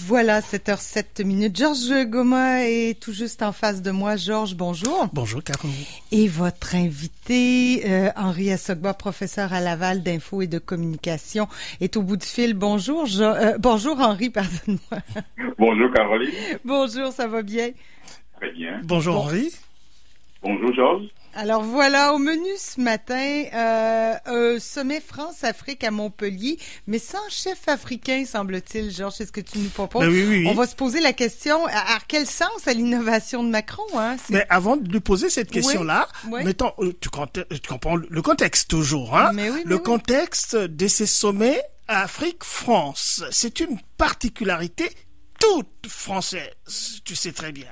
Voilà, 7h07. Georges Goma est tout juste en face de moi. Georges, bonjour. Bonjour, Caroline. Et votre invité, Henri Assogba, professeur à Laval d'info et de communication, est au bout du fil. Bonjour, bonjour Henri, pardonne-moi. Bonjour, Caroline. Bonjour, ça va bien? Très bien. Bonjour, Henri. Bonjour, Georges. Alors voilà, au menu ce matin, un sommet France-Afrique à Montpellier, mais sans chef africain, semble-t-il. Georges, c'est ce que tu nous proposes. Ben oui. On va se poser la question, à quel sens à l'innovation de Macron? Hein? Mais avant de lui poser cette question-là, oui. mettons, tu comprends le contexte toujours, hein? Le contexte de ces sommets Afrique-France, c'est une particularité toute française, tu sais très bien.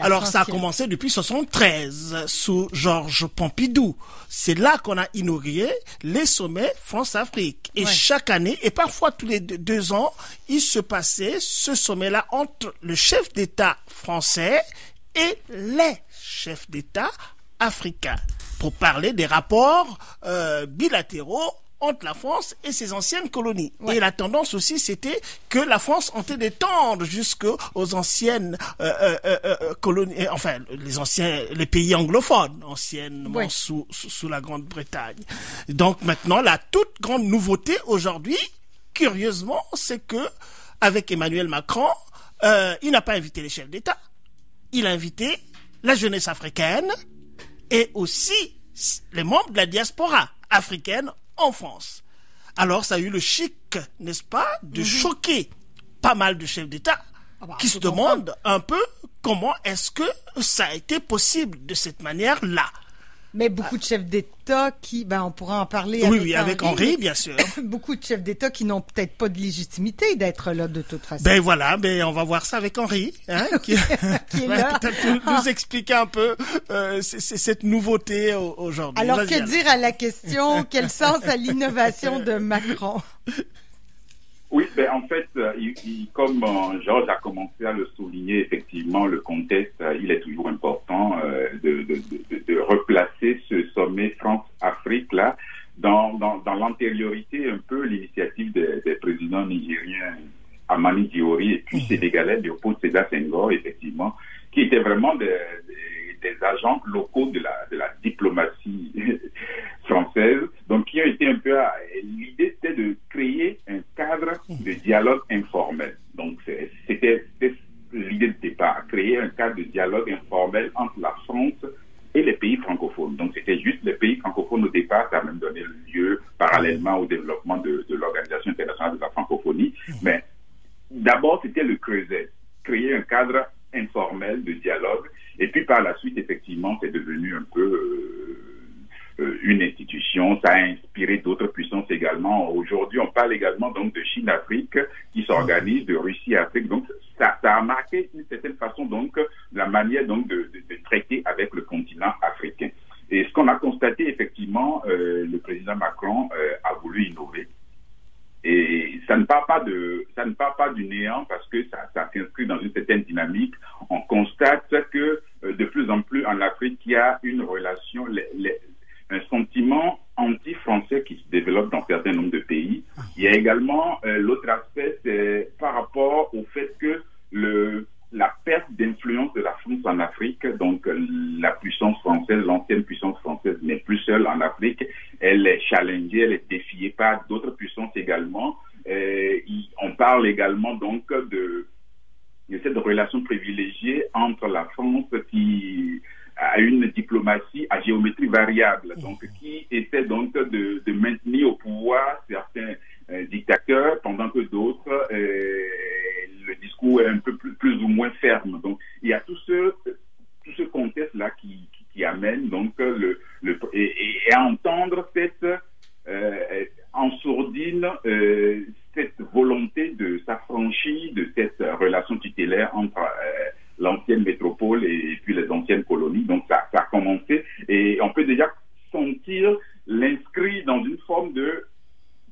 Alors ça a commencé depuis 73 sous Georges Pompidou. C'est là qu'on a inauguré les sommets France-Afrique. Et chaque année, et parfois tous les 2 ans, il se passait ce sommet-là entre le chef d'État français et les chefs d'État africains pour parler des rapports bilatéraux entre la France et ses anciennes colonies. Et la tendance aussi, c'était que la France tentait d'étendre jusqu'aux anciennes colonies, enfin, les pays anglophones, anciennement sous la Grande-Bretagne. Donc maintenant, la toute grande nouveauté aujourd'hui, curieusement, c'est que, avec Emmanuel Macron, il n'a pas invité les chefs d'État. Il a invité la jeunesse africaine et aussi les membres de la diaspora africaine en France. Alors, ça a eu le chic, n'est-ce pas, de choquer pas mal de chefs d'État qui se demandent un peu comment est-ce que ça a été possible de cette manière-là. Mais beaucoup de chefs d'État qui, on pourra en parler avec Henri, bien sûr. Beaucoup de chefs d'État qui n'ont peut-être pas de légitimité d'être là de toute façon. On va voir ça avec Henri, hein, qui est là. Peut-être nous expliquer un peu cette nouveauté aujourd'hui. Alors, que dire à la question, quel sens à l'innovation de Macron? Oui, en fait, comme Georges a commencé à le souligner, effectivement, le contexte, il est toujours important de replacer ce sommet France-Afrique-là dans l'antériorité, un peu l'initiative des présidents nigériens Amani Diori et puis sénégalais Léopold Sédar Senghor, effectivement, qui étaient vraiment des agents locaux de la diplomatie française, donc qui ont été un peu... L'idée, c'était de créer un cadre de dialogue informel. Donc, c'était l'idée de départ, créer un cadre de dialogue informel entre la France et les pays francophones. Donc, c'était juste les pays francophones au départ, ça a même donné lieu parallèlement au développement de l'Organisation internationale de la francophonie. Mais d'abord, c'était le creuset, créer un cadre informel de dialogue. Et puis par la suite, effectivement, c'est devenu un peu une institution. Ça a inspiré d'autres puissances également. Aujourd'hui, on parle également donc de Chine-Afrique qui s'organise, de Russie-Afrique. Donc ça a marqué d'une certaine façon donc la manière donc de traiter avec le continent africain. Et ce qu'on a constaté effectivement, le président Macron a voulu innover. Et ça ne part pas du néant parce que ça s'inscrit dans une certaine dynamique. On constate que de plus en plus en Afrique, il y a une relation, un sentiment anti-français qui se développe dans un certain nombre de pays. Il y a également l'autre aspect, c'est par rapport au fait que la perte d'influence de la France en Afrique, donc la puissance française, l'ancienne puissance française n'est plus seule en Afrique, elle est challengée, elle est défiée par d'autres puissances également. On parle également donc de cette relation privilégiée entre la France qui a une diplomatie à géométrie variable, donc qui essaie donc de maintenir au pouvoir certains dictateurs, pendant que d'autres, le discours est un peu plus ou moins ferme. Donc, il y a tout ce contexte-là qui amène donc et à entendre cette en sourdine cette volonté de s'affranchir de cette relation tutélaire entre l'ancienne métropole et puis les anciennes colonies. Donc, ça a commencé et on peut déjà sentir l'inscrit dans une forme de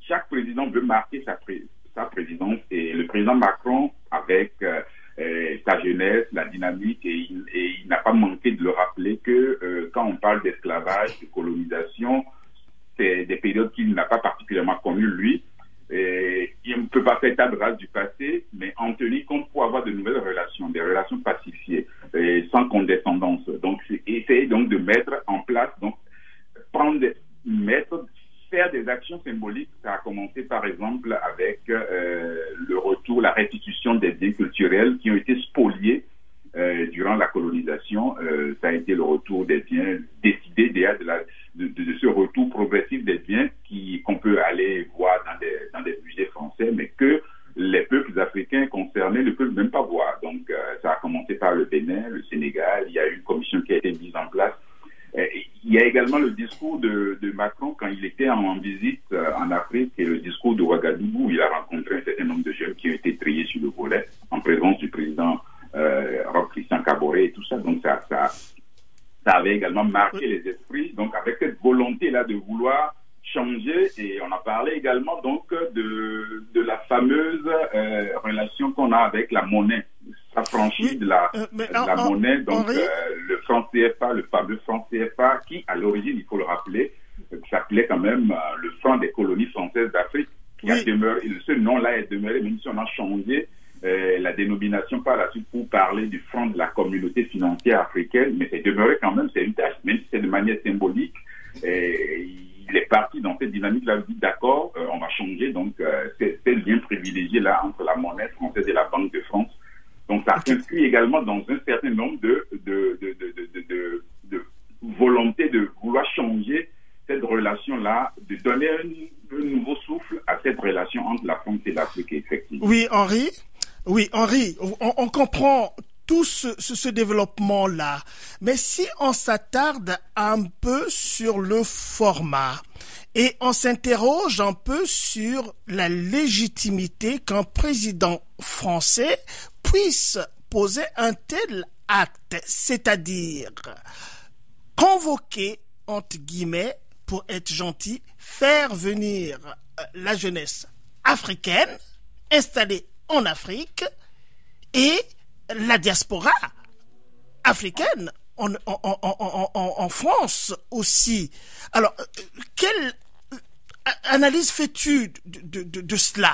chaque président veut marquer sa présidence et le président Macron avec sa jeunesse, la dynamique et il n'a pas manqué de le rappeler que quand on parle d'esclavage, de colonisation, c'est des périodes qu'il n'a pas particulièrement connues lui. Et on ne peut pas faire table rase du passé, mais en tenir compte pour avoir de nouvelles relations, des relations pacifiées, et sans condescendance. Donc, essayer donc de mettre en place, donc faire des actions symboliques. Ça a commencé par exemple avec le retour, la restitution des biens culturels qui ont été spoliés durant la colonisation. Ça a été le retour des biens décidé déjà de ce retour progressif des biens qu'on peut aller voir dans des musées français, mais que les peuples africains concernés ne peuvent même pas voir. Donc, ça a commencé par le Bénin, le Sénégal. Il y a eu une commission qui a été mise en place. Il y a également le discours de Macron quand il était en visite en Afrique, et le discours de Ouagadougou, où il a rencontré un certain nombre de jeunes qui ont été triés sur le volet en présence du président Roch-Christian Kaboré et tout ça. Donc, ça avait également marqué les esprits. Donc, avec cette volonté-là de vouloir changer, et on a parlé également donc de la fameuse relation qu'on a avec la monnaie, s'affranchir de la monnaie, donc le franc CFA, le fameux franc CFA qui, à l'origine, il faut le rappeler, s'appelait quand même le franc des colonies françaises d'Afrique, qui a demeuré, ce nom-là est demeuré, même si on a changé la dénomination par la suite pour parler du franc de la communauté financière africaine, mais c'est demeuré quand même, c'est une tâche, même si c'est de manière symbolique. Il est parti dans cette dynamique-là, il dit d'accord, on va changer, donc c'est le lien privilégié là entre la monnaie française et la Banque de France. Donc ça s'inscrit également dans un certain nombre de volonté de vouloir changer cette relation-là, de donner un nouveau souffle à cette relation entre la France et l'Afrique, effectivement. Oui, Henri, on comprend tout ce développement-là. Mais si on s'attarde un peu sur le format et on s'interroge un peu sur la légitimité qu'un président français puisse poser un tel acte, c'est-à-dire convoquer, entre guillemets, pour être gentil, faire venir la jeunesse africaine installée en Afrique et la diaspora africaine en France aussi. Alors, quelle analyse fais-tu de cela?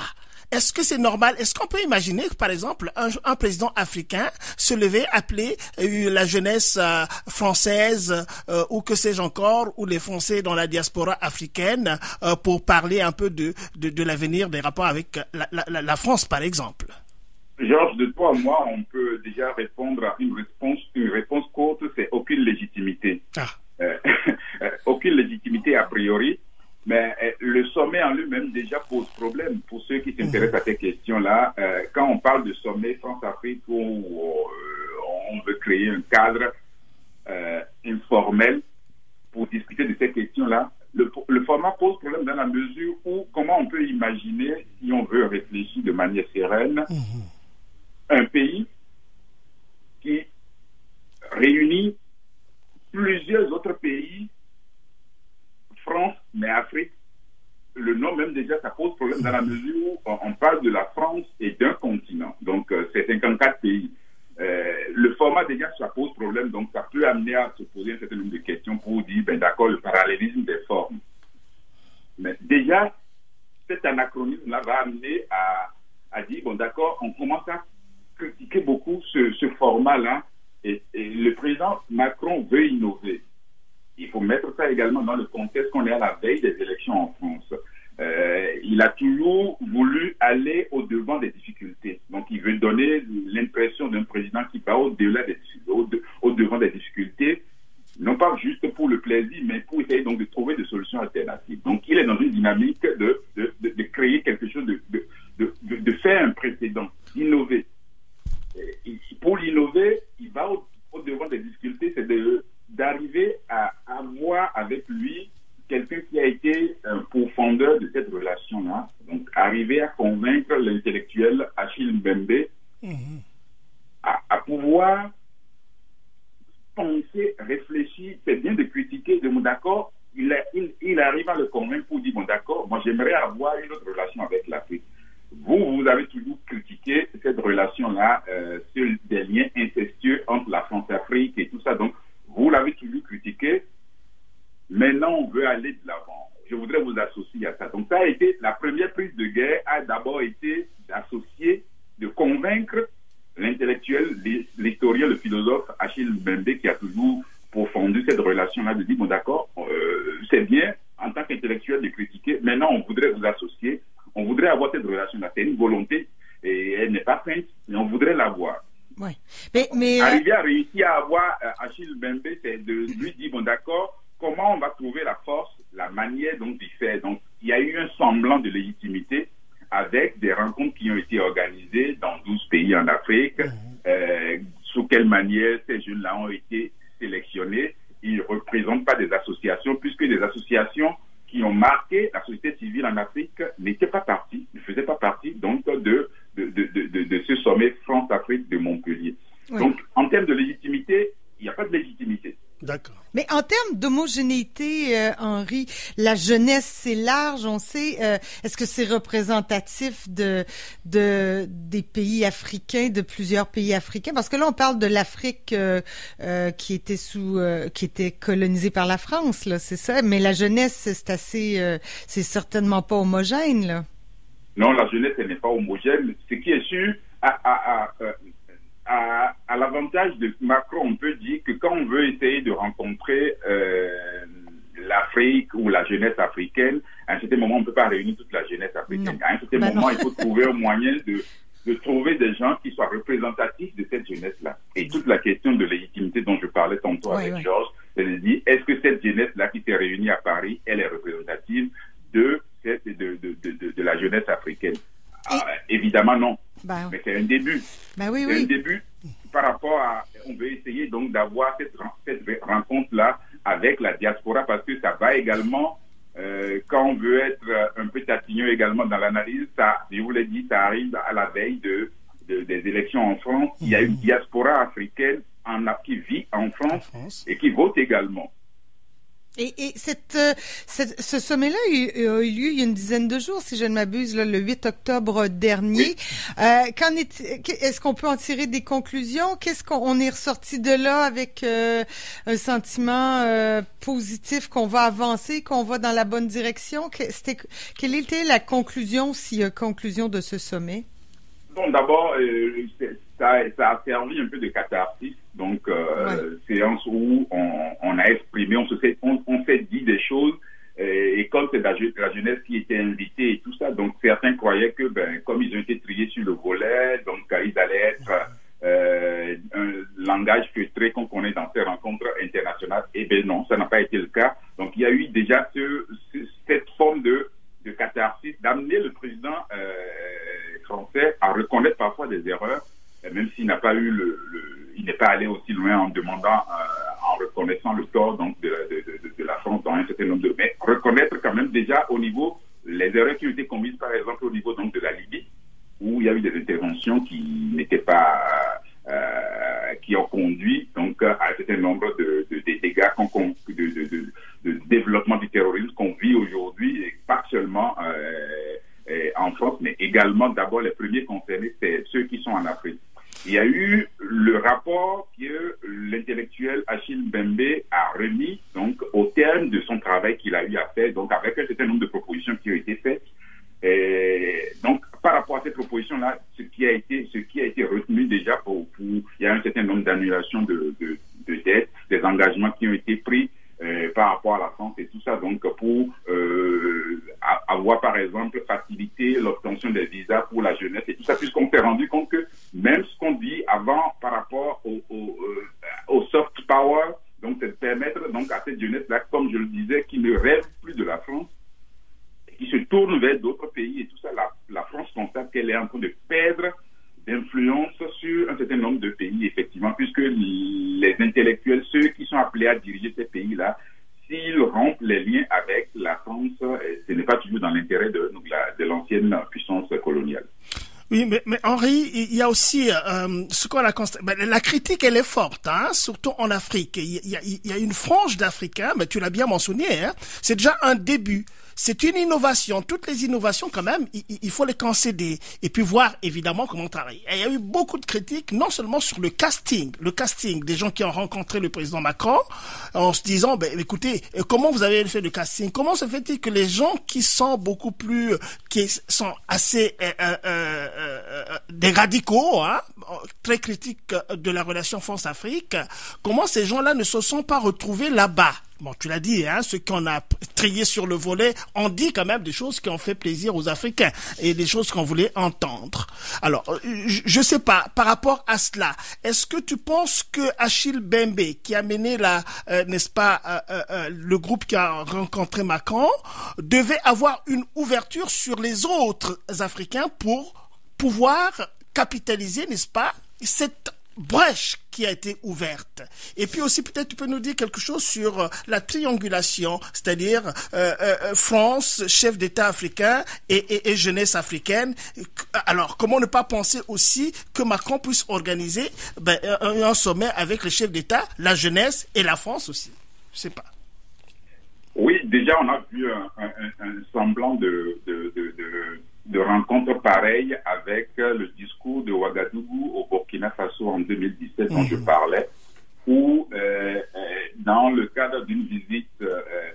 Est-ce que c'est normal? Est-ce qu'on peut imaginer que, par exemple, un président africain se lever, appeler la jeunesse française ou que sais-je encore, ou les Français dans la diaspora africaine pour parler un peu de l'avenir des rapports avec la France, par exemple? Georges, de toi à moi, on peut déjà répondre à une réponse courte, c'est aucune légitimité. Aucune légitimité a priori, mais le sommet en lui-même déjà pose problème pour ceux qui s'intéressent à ces questions-là. Quand on parle de sommet France-Afrique où on veut créer un cadre informel pour discuter de ces questions-là, le format pose problème dans la mesure où comment on peut imaginer, si on veut réfléchir de manière sereine, un pays qui réunit plusieurs autres pays, France, mais Afrique. Le nom même déjà, ça pose problème dans la mesure où on parle de la France et d'un continent. Donc, c'est 54 pays. Le format déjà, ça pose problème. Donc, ça peut amener à se poser un certain nombre de questions pour dire, ben d'accord, le parallélisme des formes. Mais déjà, cet anachronisme-là va amener à dire, bon d'accord, on commence à critiquer beaucoup ce format-là, et le président Macron veut innover. Il faut mettre ça également dans le contexte qu'on est à la veille des élections en France. Il a toujours voulu aller au-devant des difficultés. Donc, il veut donner l'impression d'un président qui va au-devant des difficultés, non pas juste pour le plaisir, mais pour essayer donc de trouver des solutions alternatives. Donc, il est dans une dynamique de créer quelque chose, de faire un précédent, d'innover. Pour l'innover, il va au-devant des difficultés, c'est d'arriver à avoir avec lui quelqu'un qui a été un pourfendeur de cette relation-là. Donc, arriver à convaincre l'intellectuel Achille Mbembe à pouvoir penser, réfléchir. C'est bien de critiquer, de dire d'accord, il arrive à le convaincre pour dire bon d'accord, moi j'aimerais avoir une autre relation avec l'Afrique. Vous avez toujours critiqué cette relation-là sur des liens incestueux entre la France-Afrique et tout ça. Donc, vous l'avez toujours critiqué. Maintenant, on veut aller de l'avant. Je voudrais vous associer à ça. Donc, ça a été la première prise de guerre intellectuel, l'historien, le philosophe Achille Mbembe, qui a toujours profondu cette relation-là, de dire, bon d'accord, c'est bien en tant qu'intellectuel de critiquer, maintenant on voudrait vous associer, on voudrait avoir cette relation-là, c'est une volonté, et elle n'est pas feinte, mais on voudrait l'avoir. Ouais. Mais arriver à réussir à avoir Achille Mbembe, c'est de lui dire, bon d'accord, comment on va trouver la force, la manière dont il fait. Donc il y a eu un semblant de légitimité avec des rencontres qui ont été organisées dans 12 pays en Afrique, sous quelle manière ces jeunes-là ont été sélectionnés. Ils ne représentent pas des associations, puisque des associations qui ont marqué la société civile en Afrique n'étaient pas parties, ne faisaient pas partie donc de ce sommet France-Afrique de Montpellier. Oui. Donc, en termes de légitimité, il n'y a pas de légitimité. D'accord. Mais en termes d'homogénéité, Henri, la jeunesse, c'est large, on sait. Est-ce que c'est représentatif des pays africains, de plusieurs pays africains? Parce que là, on parle de l'Afrique qui était colonisée par la France, là, c'est ça. Mais la jeunesse, c'est certainement pas homogène, là. Non, la jeunesse, elle n'est pas homogène. Ce qui est sûr, à l'avantage de Macron, on peut dire que quand on veut essayer de rencontrer l'Afrique ou la jeunesse africaine, à un certain moment, on ne peut pas réunir toute la jeunesse africaine. Non. À un certain moment, il faut trouver un moyen de trouver des gens qui soient représentatifs de cette jeunesse-là. Et toute la question de légitimité dont je parlais tantôt avec Georges, c'est de dire, est-ce que cette jeunesse-là qui s'est réunie à Paris, elle est représentative de la jeunesse africaine? Évidemment non, mais c'est un début. Un début par rapport à, on veut essayer donc d'avoir cette rencontre-là avec la diaspora, parce que ça va également, quand on veut être un peu tatillon également dans l'analyse, ça, je vous l'ai dit, ça arrive à la veille des élections en France. Il y a une diaspora africaine qui vit en France et qui vote également. Et ce sommet-là a eu lieu il y a une dizaine de jours, si je ne m'abuse, là, le 8 octobre dernier. Oui. Est-ce qu'on peut en tirer des conclusions? Qu'est-ce qu'on est ressorti de là avec un sentiment positif qu'on va avancer, qu'on va dans la bonne direction? Quelle était la conclusion, s'il y a conclusion de ce sommet? Bon, d'abord, ça a servi un peu de catharsis. Donc, séance où on a exprimé, on s'est dit des choses, et comme c'est la jeunesse qui était invitée et tout ça, donc certains croyaient que, comme ils ont été triés sur le volet, donc ils allaient être un langage feutré qu'on connaît dans ces rencontres internationales. Eh bien non, ça n'a pas été le cas. Donc, il y a eu déjà cette forme de catharsis, d'amener le président français à reconnaître parfois des erreurs, même s'il n'a pas eu il n'est pas allé aussi loin en demandant, en reconnaissant le tort donc de la France dans un certain nombre de, mais reconnaître quand même déjà au niveau les erreurs qui ont été commises par exemple au niveau donc de la Libye, où il y a eu des interventions qui n'étaient pas qui ont conduit donc à un certain nombre de dégâts de développement du terrorisme qu'on vit aujourd'hui, et pas seulement en France, mais également d'abord les premiers concernés, c'est ceux qui sont en Afrique. Il y a eu le rapport que l'intellectuel Achille Mbembe a remis donc au terme de son travail qu'il a eu à faire, donc avec un certain nombre de propositions qui ont été faites. Et donc par rapport à ces propositions-là, ce qui a été retenu déjà il y a un certain nombre d'annulations de dettes, des engagements qui ont été pris par rapport à la France et tout ça, donc pour avoir par exemple facilité l'obtention des visas pour la jeunesse et tout ça, puisqu'on s'est rendu compte que même ce qu'on dit avant par rapport au soft power, donc c'est de permettre donc à cette jeunesse-là, comme je le disais, qui ne rêve plus de la France, qui se tourne vers d'autres pays et tout ça, la France constate qu'elle est en train de perdre d'influence sur un certain nombre de pays, effectivement, puisque les intellectuels, ceux qui sont appelés à diriger ces pays-là, s'ils rompent les liens avec la France, ce n'est pas toujours dans l'intérêt de l'ancienne puissance coloniale. Oui, mais Henri, il y a aussi ce qu'on a constaté. La critique, elle est forte, hein, surtout en Afrique. Il y a une frange d'Africains, mais tu l'as bien mentionné, hein, c'est déjà un début. C'est une innovation. Toutes les innovations, quand même, il faut les concéder. Et puis voir, évidemment, comment travailler. Et il y a eu beaucoup de critiques, non seulement sur le casting des gens qui ont rencontré le président Macron, en se disant, écoutez, comment vous avez fait le casting? Comment se fait-il que les gens qui sont beaucoup plus, qui sont assez, des radicaux, hein, très critiques de la relation France-Afrique, comment ces gens-là ne se sont pas retrouvés là-bas? Bon, tu l'as dit, hein, ceux qu'on a triés sur le volet ont dit quand même des choses qui ont fait plaisir aux Africains et des choses qu'on voulait entendre. Alors, je sais pas, par rapport à cela, est-ce que tu penses que Achille Mbembe, qui a mené n'est-ce pas, le groupe qui a rencontré Macron, devait avoir une ouverture sur les autres Africains pour pouvoir capitaliser, n'est-ce pas, cette brèche qui a été ouverte. Et puis aussi, peut-être tu peux nous dire quelque chose sur la triangulation, c'est-à-dire France, chef d'État africain et jeunesse africaine. Alors, comment ne pas penser aussi que Macron puisse organiser un sommet avec les chefs d'État, la jeunesse et la France aussi? Je sais pas. Oui, déjà, on a vu un semblant de rencontre pareille avec le discours de Ouagadougou au Burkina Faso en 2017 dont je parlais, où dans le cadre d'une visite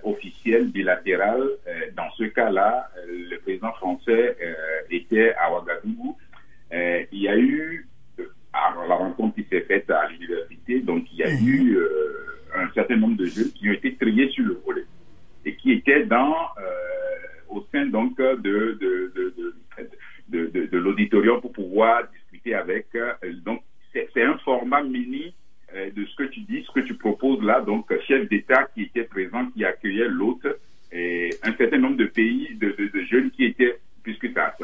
officielle bilatérale, dans ce cas-là, le président français était à Ouagadougou. Il y a eu, alors la rencontre qui s'est faite à l'université, donc il y a eu un certain nombre de jeunes qui ont été triés sur le volet et qui étaient au sein donc de l'auditorium pour pouvoir discuter avec. Donc c'est un format mini de ce que tu dis, ce que tu proposes là. Donc chef d'État qui était présent, qui accueillait l'autre, et un certain nombre de pays, de jeunes qui étaient, puisque ça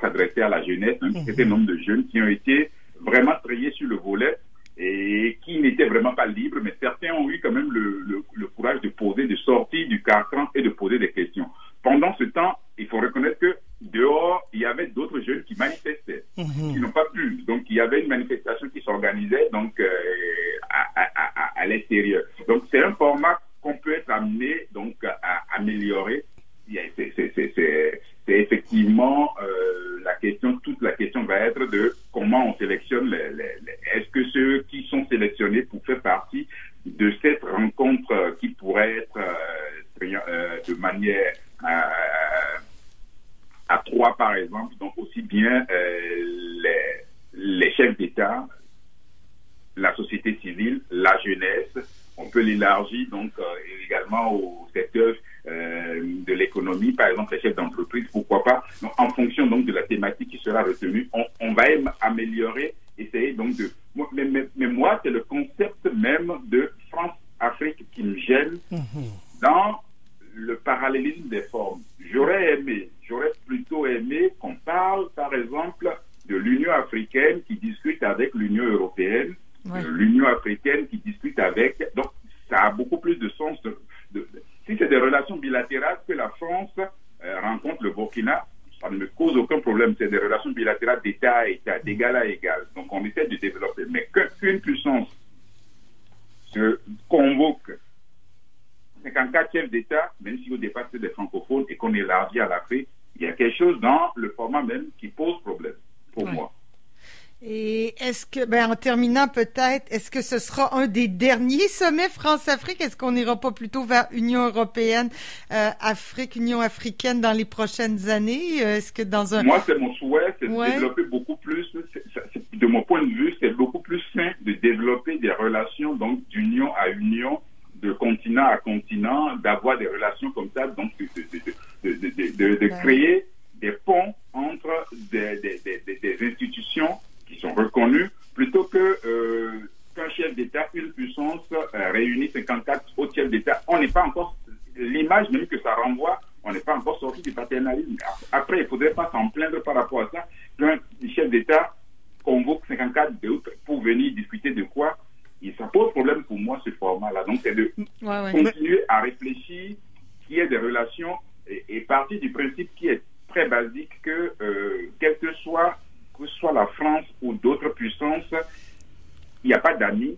s'adressait à la jeunesse, un certain nombre de jeunes qui ont été vraiment triés sur le volet et qui n'étaient vraiment pas libres, mais certains ont eu quand même le courage de sortir du carcan et de poser des questions. Pendant ce temps, il faut reconnaître que dehors, il y avait d'autres jeunes qui manifestaient, qui n'ont pas pu. Donc, il y avait une manifestation qui s'organisait donc à l'extérieur. Donc, c'est un format qu'on peut être amené donc à améliorer. C'est effectivement toute la question va être de comment on sélectionne est-ce que ceux qui sont sélectionnés pour faire partie de cette rencontre qui pourrait être de manière à trois par exemple, donc aussi bien les chefs d'État, la société civile, la jeunesse. On peut l'élargir donc également au secteur de l'économie, par exemple les chefs d'entreprise, pourquoi pas. Donc, en fonction donc de la thématique qui sera retenue, on va améliorer, essayer donc de. Mais moi, c'est le concept même de France-Afrique qui me gêne dans le parallélisme des formes. J'aurais plutôt aimé qu'on parle, par exemple, de l'Union africaine qui discute avec l'Union européenne, l'Union africaine qui discute avec. Donc, ça a beaucoup plus de sens. Si c'est des relations bilatérales que la France rencontre le Burkina, ça ne me cause aucun problème. C'est des relations bilatérales d'État à État, d'égal à égal. Donc, on essaie de développer. Mais qu'une puissance se convoque 54 chefs d'État, même si au départ c'est des francophones et qu'on élargit à l'Afrique, il y a quelque chose dans le format même qui pose problème pour moi. Et est-ce que, en terminant peut-être, est-ce que ce sera un des derniers sommets France-Afrique? Est-ce qu'on n'ira pas plutôt vers Union européenne, Union africaine dans les prochaines années? Est-ce que Moi, c'est mon souhait, c'est de développer beaucoup plus, de mon point de vue, c'est beaucoup plus sain de développer des relations donc d'union à union, de continent à continent, d'avoir des relations comme ça, donc de créer des ponts entre des institutions qui sont reconnues, plutôt que qu'un chef d'État, une puissance réunit 54 autres chefs d'État. On n'est pas encore, l'image même que ça renvoie, on n'est pas encore sorti du paternalisme. Après, il ne faudrait pas s'en plaindre par rapport à ça, qu'un chef d'État convoque 54 d'autres pour venir discuter de quoi. Et ça pose problème pour moi, ce format-là. Donc, c'est de continuer à réfléchir, qu'il y ait des relations, et partir du principe qui est très basique que, quel que soit la France ou d'autres puissances, il n'y a pas d'amis.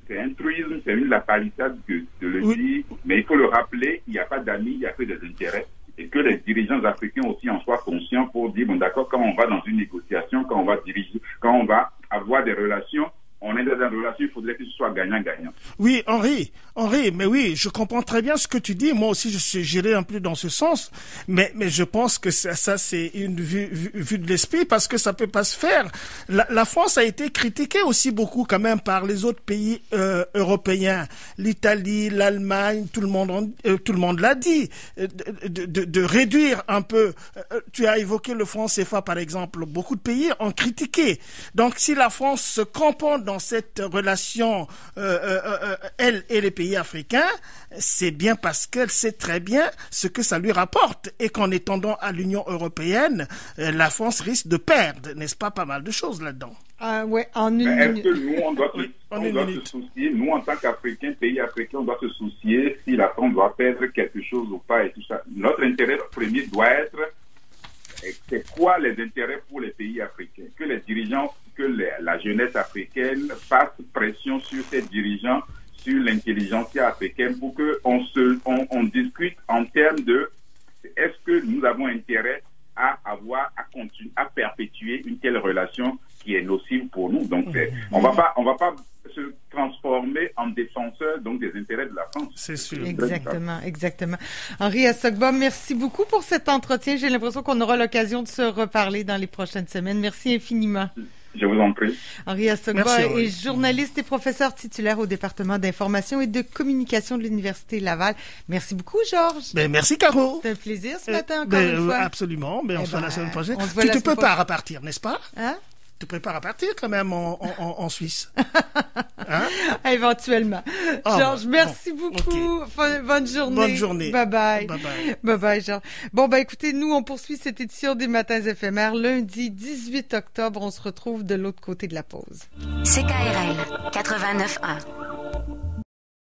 C'est un truisme, c'est une la palissade de le dire, mais il faut le rappeler, il n'y a pas d'amis, il n'y a que des intérêts. Et que les dirigeants africains aussi en soient conscients pour dire, bon d'accord, quand on va dans une négociation, quand on va avoir des relations, on est dans une relation, il faudrait que ce soit gagnant-gagnant. Oui, Henri, mais oui, je comprends très bien ce que tu dis. Moi aussi, je suis géré un peu dans ce sens. Mais je pense que ça c'est une vue de l'esprit parce que ça peut pas se faire. La France a été critiquée aussi beaucoup quand même par les autres pays européens. L'Italie, l'Allemagne, tout le monde l'a dit. De réduire un peu. Tu as évoqué le franc CFA par exemple. Beaucoup de pays ont critiqué. Donc si la France se cramponne dans cette relation, elle et les pays africains, c'est bien parce qu'elle sait très bien ce que ça lui rapporte et qu'en étendant à l'Union européenne, la France risque de perdre, n'est-ce pas, pas mal de choses là-dedans. Ouais, en une minute. Est-ce que nous, on doit se soucier, nous en tant qu'Africains, pays africains, on doit se soucier si la France doit perdre quelque chose ou pas et tout ça. Notre intérêt premier doit être, c'est quoi les intérêts pour les pays africains? Que les dirigeants, la jeunesse africaine fasse pression sur ces dirigeants, sur l'intelligentsia africaine pour qu'on discute en termes de est-ce que nous avons intérêt à continuer à perpétuer une telle relation qui est nocive pour nous. Donc, on va pas se transformer en défenseur donc des intérêts de la France. C'est sûr. Exactement. Henri Assogba, merci beaucoup pour cet entretien. J'ai l'impression qu'on aura l'occasion de se reparler dans les prochaines semaines. Merci infiniment. Je vous en prie. Henri Assogba est journaliste et professeur titulaire au département d'information et de communication de l'Université Laval. Merci beaucoup, Georges. Merci, Caro. C'est un plaisir ce matin, encore une fois. Absolument. On se voit la semaine prochaine. Tu te prépares à partir, n'est-ce pas? Hein? Tu te prépares à partir quand même en Suisse. Hein? Éventuellement. Georges, merci beaucoup. Okay. Bonne journée. Bonne journée. Bye bye, Georges. Bon, écoutez, nous, on poursuit cette édition des Matins éphémères. Lundi 18 octobre, on se retrouve de l'autre côté de la pause. CKRL 89.1